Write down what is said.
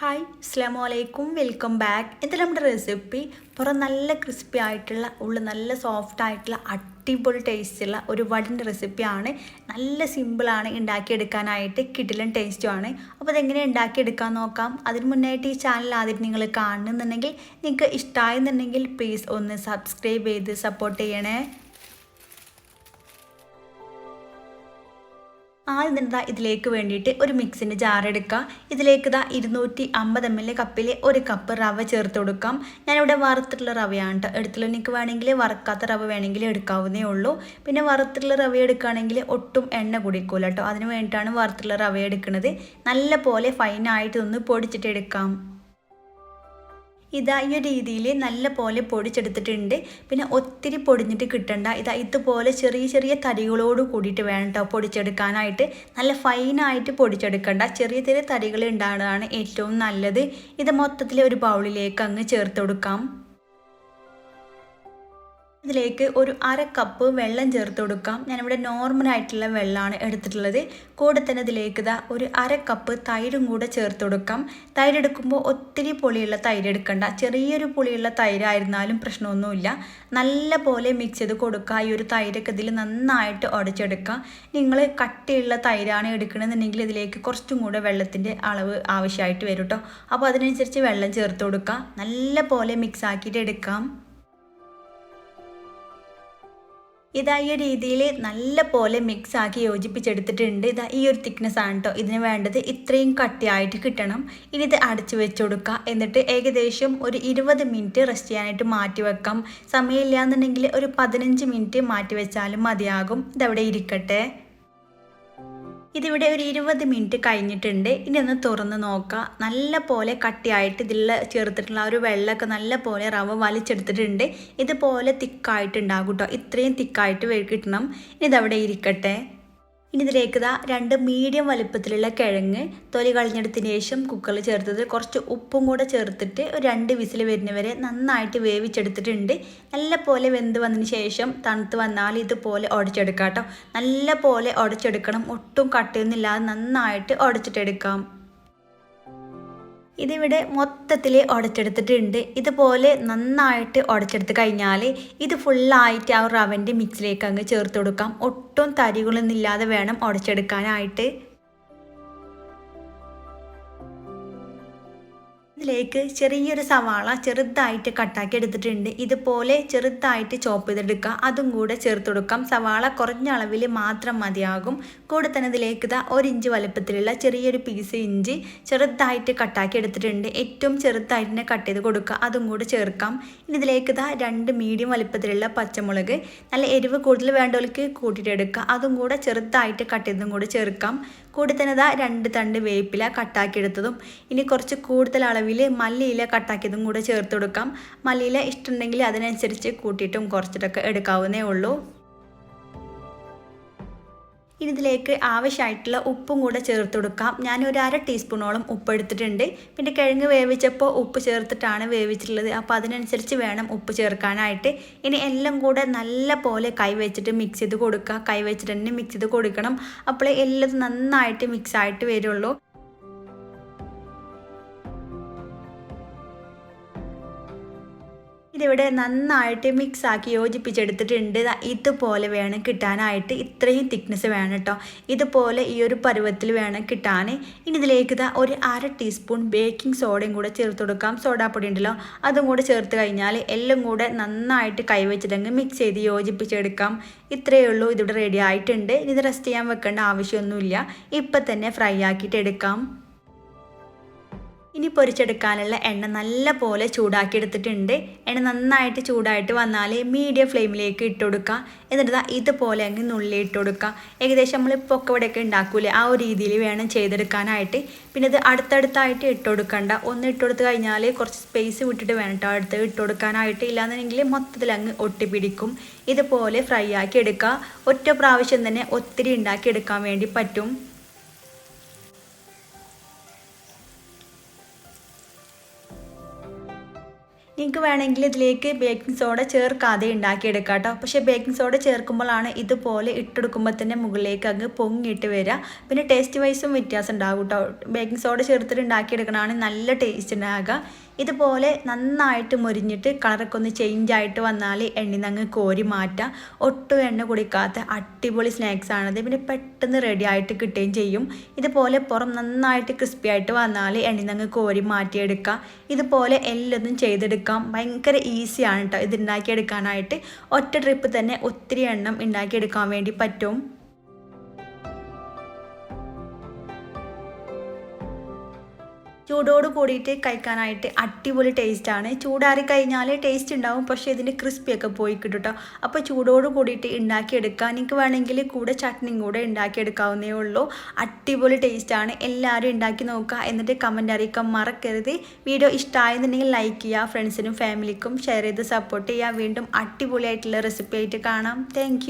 Hi അസ്സലാമു അലൈക്കും welcome back. ഇത് നമ്മുടെ റെസിപ്പി പുറം നല്ല ക്രിസ്പി ആയിട്ടുള്ള ഉള്ളിൽ നല്ല സോഫ്റ്റ് ആയിട്ടുള്ള അടിപൊളി ടേസ്റ്റുള്ള ഒരു വടിൻ്റെ റെസിപ്പിയാണ്. നല്ല സിമ്പിളാണ് ഉണ്ടാക്കിയെടുക്കാനായിട്ട്, കിടിലൻ ടേസ്റ്റുമാണ്. അപ്പോൾ അതെങ്ങനെ ഉണ്ടാക്കിയെടുക്കാൻ നോക്കാം. അതിന് മുന്നായിട്ട് ഈ ചാനൽ ആദ്യം നിങ്ങൾ കാണുന്നുണ്ടെങ്കിൽ, നിങ്ങൾക്ക് ഇഷ്ടമായെന്നുണ്ടെങ്കിൽ പ്ലീസ് ഒന്ന് സബ്സ്ക്രൈബ് ചെയ്ത് സപ്പോർട്ട് ചെയ്യണേ. ആദ്യം തന്നെ ഇതിലേക്ക് വേണ്ടിയിട്ട് ഒരു മിക്സിൻ്റെ ജാർ എടുക്കുക. ഇതിലേക്ക് 250 ml കപ്പിൽ ഒരു കപ്പ് റവ ചേർത്ത് കൊടുക്കാം. ഞാനിവിടെ വറുത്തിട്ടുള്ള റവയാണ് കേട്ടോ എടുത്തുള്ളൂ. നിങ്ങൾക്ക് വേണമെങ്കിൽ വറുക്കാത്ത റവ വേണമെങ്കിൽ എടുക്കാവുന്നേ ഉള്ളൂ. പിന്നെ വറുത്തിട്ടുള്ള റവ എടുക്കുകയാണെങ്കിൽ ഒട്ടും എണ്ണ കുടിക്കൂല കേട്ടോ. അതിന് വേണ്ടിയിട്ടാണ് വറുത്തിട്ടുള്ള റവ എടുക്കുന്നത്. നല്ല പോലെ ഫൈനായിട്ട് ഒന്ന് പൊടിച്ചിട്ട് എടുക്കാം. ഈ ഒരു രീതിയിൽ നല്ല പോലെ പൊടിച്ചെടുത്തിട്ടുണ്ട്. പിന്നെ ഒത്തിരി പൊടിഞ്ഞിട്ട് കിട്ടണ്ട. ഇതുപോലെ ചെറിയ ചെറിയ തരികളോട് കൂടിയിട്ട് വേണം കേട്ടോ പൊടിച്ചെടുക്കാനായിട്ട്. നല്ല ഫൈനായിട്ട് പൊടിച്ചെടുക്കണ്ട. ചെറിയ ചെറിയ തരികൾ ഉണ്ടാകുന്നതാണ് ഏറ്റവും നല്ലത്. ഇത് മൊത്തത്തിൽ ഒരു ബൗളിലേക്ക് അങ്ങ് ചേർത്ത് കൊടുക്കാം. ഇതിലേക്ക് ഒരു അര കപ്പ് വെള്ളം ചേർത്ത് കൊടുക്കാം. ഞാനിവിടെ നോർമലായിട്ടുള്ള വെള്ളമാണ് എടുത്തിട്ടുള്ളത്. കൂടെ തന്നെ ഇതിലേക്ക് ഒരു അര കപ്പ് തൈരും കൂടെ ചേർത്ത് കൊടുക്കാം. തൈര് എടുക്കുമ്പോൾ ഒത്തിരി പുളിയുള്ള തൈര് എടുക്കണ്ട. ചെറിയൊരു പുളിയുള്ള തൈരായിരുന്നാലും പ്രശ്നമൊന്നുമില്ല. നല്ല പോലെ മിക്സ് ചെയ്ത് കൊടുക്കുക. ഈ ഒരു തൈരൊക്കെ ഇതിൽ നന്നായിട്ട് ഉടച്ചെടുക്കുക. നിങ്ങൾ കട്ടിയുള്ള തൈരാണ് എടുക്കണമെന്നുണ്ടെങ്കിൽ ഇതിലേക്ക് കുറച്ചും കൂടെ വെള്ളത്തിൻ്റെ അളവ് ആവശ്യമായിട്ട് വരും കേട്ടോ. അപ്പോൾ അതിനനുസരിച്ച് വെള്ളം ചേർത്ത് കൊടുക്കുക. നല്ല പോലെ മിക്സ് ആക്കിയിട്ട് എടുക്കാം. ഈ രീതിയിൽ നല്ല പോലെ മിക്സ് ആക്കി യോജിപ്പിച്ചെടുത്തിട്ടുണ്ട്. ഈ ഒരു തിക്നെസ് ആണ് കേട്ടോ ഇതിന് വേണ്ടത്. ഇത്രയും കട്ടിയായിട്ട് കിട്ടണം. ഇനി ഇത് അടച്ചു വെച്ച് കൊടുക്കുക. എന്നിട്ട് ഏകദേശം ഒരു 20 മിനിറ്റ് റെസ്റ്റ് ചെയ്യാനായിട്ട് മാറ്റി വെക്കാം. സമയമില്ല എന്നുണ്ടെങ്കിൽ ഒരു 15 മിനിറ്റ് മാറ്റി വെച്ചാലും മതിയാകും. ഇതവിടെ ഇരിക്കട്ടെ. ഇതിവിടെ ഒരു 20 മിനിറ്റ് കഴിഞ്ഞിട്ടുണ്ട്. ഇനി ഒന്ന് തുറന്ന് നോക്കുക. നല്ല പോലെ കട്ടിയായിട്ട് ഇതിൽ ചേർത്തിട്ടുള്ള ആ ഒരു വെള്ളമൊക്കെ നല്ല പോലെ റവ വലിച്ചെടുത്തിട്ടുണ്ട്. ഇതുപോലെ തിക്കായിട്ടുണ്ടാകും കേട്ടോ. ഇത്രയും തിക്കായിട്ട് കിട്ടണം. ഇനി ഇതവിടെ ഇരിക്കട്ടെ. ഇനി ഇതിലേക്ക് 2 മീഡിയം വലുപ്പത്തിലുള്ള കിഴങ്ങ് തൊലി കളഞ്ഞെടുത്തതിന് ശേഷം കുക്കറിൽ ചേർത്തത് കുറച്ച് ഉപ്പും കൂടെ ചേർത്തിട്ട് ഒരു 2 വിസിൽ വരുന്നവരെ നന്നായിട്ട് വേവിച്ചെടുത്തിട്ടുണ്ട്. നല്ല പോലെ വെന്ത് വന്നതിന് ശേഷം തണുത്ത് വന്നാൽ ഇതുപോലെ ഉടച്ചെടുക്കാം കേട്ടോ. നല്ല പോലെ ഉടച്ചെടുക്കണം. ഒട്ടും കട്ടയൊന്നുമില്ലാതെ നന്നായിട്ട് ഉടച്ചിട്ടെടുക്കാം. ഇതിവിടെ മൊത്തത്തിൽ ഉടച്ചെടുത്തിട്ടുണ്ട്. ഇതുപോലെ നന്നായിട്ട് ഉടച്ചെടുത്ത് കഴിഞ്ഞാൽ ഇത് ഫുള്ളായിട്ട് ആ റവൻ്റെ മിക്സിലേക്ക് അങ്ങ് ചേർത്ത് കൊടുക്കാം. ഒട്ടും തരികളൊന്നുമില്ലാതെ വേണം ഉടച്ചെടുക്കാനായിട്ട്. ഇതിലേക്ക് ചെറിയൊരു സവാള ചെറുതായിട്ട് കട്ടാക്കി എടുത്തിട്ടുണ്ട്. ഇതുപോലെ ചെറുതായിട്ട് ചോപ്പ് ചെയ്തെടുക്കുക. അതും കൂടെ ചേർത്ത് കൊടുക്കാം. സവാള കുറഞ്ഞ അളവിൽ മാത്രം മതിയാകും. കൂടെ തന്നെ ഇതിലേക്ക് 1 ഇഞ്ച് വലുപ്പത്തിലുള്ള ചെറിയൊരു പീസ് ഇഞ്ചി ചെറുതായിട്ട് കട്ടാക്കി എടുത്തിട്ടുണ്ട്. ഏറ്റവും ചെറുതായിട്ട് തന്നെ കട്ട് ചെയ്ത് കൊടുക്കുക. അതും കൂടെ ചേർക്കാം. ഇനി ഇതിലേക്ക് 2 മീഡിയം വലുപ്പത്തിലുള്ള പച്ചമുളക്, നല്ല എരിവ് കൂടുതൽ വേണ്ടവർക്ക് കൂട്ടിയിട്ടെടുക്കുക. അതും കൂടെ ചെറുതായിട്ട് കട്ട് ചെയ്തതും കൂടെ ചേർക്കാം. കൂടെ തന്നെ 2 തണ്ട് വേപ്പില കട്ടാക്കി എടുത്തതും, ഇനി കുറച്ച് കൂടുതൽ അളവിൽ മല്ലിയില കട്ടാക്കിയതും കൂടെ ചേർത്ത് കൊടുക്കാം. മല്ലിയില ഇഷ്ടമുണ്ടെങ്കിൽ അതിനനുസരിച്ച് കൂട്ടിയിട്ടും കുറച്ചിട്ടൊക്കെ എടുക്കാവുന്നേ ഉള്ളൂ. ഇനി ഇതിലേക്ക് ആവശ്യമായിട്ടുള്ള ഉപ്പും കൂടെ ചേർത്ത് കൊടുക്കാം. ഞാൻ ഒരു 1/2 ടീസ്പൂണോളം ഉപ്പ് എടുത്തിട്ടുണ്ട്. പിന്നെ കിഴങ്ങ് വേവിച്ചപ്പോൾ ഉപ്പ് ചേർത്തിട്ടാണ് വേവിച്ചിട്ടുള്ളത്. അപ്പോൾ അതിനനുസരിച്ച് വേണം ഉപ്പ് ചേർക്കാനായിട്ട്. ഇനി എല്ലാം കൂടെ നല്ല പോലെ കൈ വെച്ചിട്ട് മിക്സ് ചെയ്ത് കൊടുക്കുക. കൈ വെച്ചിട്ട് തന്നെ മിക്സ് ചെയ്ത് കൊടുക്കണം. അപ്പോഴേ എല്ലാം നന്നായിട്ട് മിക്സ് ആയിട്ട് വരുള്ളൂ. ഇതിവിടെ നന്നായിട്ട് മിക്സ് ആക്കി യോജിപ്പിച്ചെടുത്തിട്ടുണ്ട്. ഇതുപോലെ വേണം കിട്ടാനായിട്ട്. ഇത്രയും തിക്നെസ് വേണം കേട്ടോ. ഇതുപോലെ ഈ ഒരു പരുവത്തിൽ വേണം കിട്ടാൻ. ഇനി ഇതിലേക്ക് ഒരു 1/2 ടീസ്പൂൺ ബേക്കിംഗ് സോഡയും കൂടെ ചേർത്ത് കൊടുക്കാം. സോഡാപ്പൊടി ഉണ്ടല്ലോ, അതും കൂടെ ചേർത്ത് കഴിഞ്ഞാൽ എല്ലാം കൂടെ നന്നായിട്ട് കൈവച്ചിട്ടങ്ങ് മിക്സ് ചെയ്ത് യോജിപ്പിച്ചെടുക്കാം. ഇത്രയേ ഉള്ളൂ. ഇതിവിടെ റെഡി ആയിട്ടുണ്ട്. ഇത് റെസ്റ്റ് ചെയ്യാൻ വെക്കേണ്ട ആവശ്യമൊന്നുമില്ല. ഇപ്പം തന്നെ ഫ്രൈ ആക്കിയിട്ട് എടുക്കാം. ഇനി പൊരിച്ചെടുക്കാനുള്ള എണ്ണ നല്ല പോലെ ചൂടാക്കി എടുത്തിട്ടുണ്ട്. എണ്ണ നന്നായിട്ട് ചൂടായിട്ട് വന്നാൽ മീഡിയം ഫ്ലെയിമിലേക്ക് ഇട്ട് കൊടുക്കുക. എന്നിട്ട് ഇതുപോലെ അങ്ങ് നുള്ളി ഇട്ട് കൊടുക്കുക. ഏകദേശം നമ്മൾ പൊക്കവടയൊക്കെ ഉണ്ടാക്കൂലേ, ആ ഒരു രീതിയിൽ വേണം ചെയ്തെടുക്കാനായിട്ട്. പിന്നെ ഇത് അടുത്തടുത്തായിട്ട് ഇട്ട് കൊടുക്കണ്ട. ഒന്ന് ഇട്ട് കൊടുത്ത് കഴിഞ്ഞാൽ കുറച്ച് സ്പേസ് വിട്ടിട്ട് വേണം കേട്ടോ അടുത്ത് ഇട്ട് കൊടുക്കാനായിട്ട്. ഇല്ലാന്നുണ്ടെങ്കിൽ മൊത്തത്തിൽ അങ്ങ് ഒട്ടിപ്പിടിക്കും. ഇതുപോലെ ഫ്രൈ ആക്കി എടുക്കുക. ഒറ്റ പ്രാവശ്യം തന്നെ ഒത്തിരി ഉണ്ടാക്കി എടുക്കാൻ വേണ്ടി പറ്റും. നിങ്ങൾക്ക് വേണമെങ്കിൽ ഇതിലേക്ക് ബേക്കിംഗ് സോഡ ചേർക്കാതെ ഉണ്ടാക്കിയെടുക്കാം കേട്ടോ. പക്ഷേ ബേക്കിംഗ് സോഡ ചേർക്കുമ്പോഴാണ് ഇതുപോലെ ഇട്ടെടുക്കുമ്പോൾ തന്നെ മുകളിലേക്ക് അങ്ങ് പൊങ്ങിയിട്ട് വരിക. പിന്നെ ടേസ്റ്റ് വൈസും വ്യത്യാസം ഉണ്ടാകും കേട്ടോ. ബേക്കിംഗ് സോഡ ചേർത്തിട്ട് ഉണ്ടാക്കിയെടുക്കണതാണ് നല്ല ടേസ്റ്റ് ഉണ്ടാകുക. ഇതുപോലെ നന്നായിട്ട് മുരിഞ്ഞിട്ട് കളറൊക്കെ ഒന്ന് ചേഞ്ച് ആയിട്ട് വന്നാൽ എണ്ണയിൽ അങ്ങ് കോരി മാറ്റാം. ഒട്ടും എണ്ണ കുടിക്കാത്ത അടിപൊളി സ്നാക്സാണത്. പിന്നെ പെട്ടെന്ന് റെഡി ആയിട്ട് കിട്ടുകയും ചെയ്യും. ഇതുപോലെ പുറം നന്നായിട്ട് ക്രിസ്പി ആയിട്ട് വന്നാൽ എണ്ണയിൽ അങ്ങ് കോരി മാറ്റിയെടുക്കാം. ഇതുപോലെ എല്ലൊന്നും ചെയ്തെടുക്കാം. ഭയങ്കര ഈസിയാണ് കേട്ടോ ഇത് ഉണ്ടാക്കിയെടുക്കാനായിട്ട്. ഒറ്റ ട്രിപ്പ് തന്നെ ഒത്തിരി എണ്ണം ഉണ്ടാക്കിയെടുക്കാൻ വേണ്ടി പറ്റും. ചൂടോട് കൂടിയിട്ട് കഴിക്കാനായിട്ട് അടിപൊളി ടേസ്റ്റാണ്. ചൂടാറി കഴിഞ്ഞാൽ ടേസ്റ്റ് ഉണ്ടാവും, പക്ഷേ ഇതിൻ്റെ ക്രിസ്പിയൊക്കെ പോയി കിട്ടും കേട്ടോ. അപ്പോൾ ചൂടോട് കൂടിയിട്ട് ഉണ്ടാക്കിയെടുക്കുക. നിങ്ങൾക്ക് വേണമെങ്കിൽ കൂടെ ചട്നിയും കൂടെ ഉണ്ടാക്കിയെടുക്കാവുന്നേ ഉള്ളൂ. അടിപൊളി ടേസ്റ്റാണ്. എല്ലാവരും ഉണ്ടാക്കി നോക്കുക, എന്നിട്ട് കമൻറ്റ് അറിയിക്കാൻ മറക്കരുത്. വീഡിയോ ഇഷ്ടമായെന്നുണ്ടെങ്കിൽ ലൈക്ക് ചെയ്യുക, ഫ്രണ്ട്സിനും ഫാമിലിക്കും ഷെയർ ചെയ്ത് സപ്പോർട്ട് ചെയ്യുക. വീണ്ടും അടിപൊളിയായിട്ടുള്ള റെസിപ്പി ആയിട്ട് കാണാം. താങ്ക്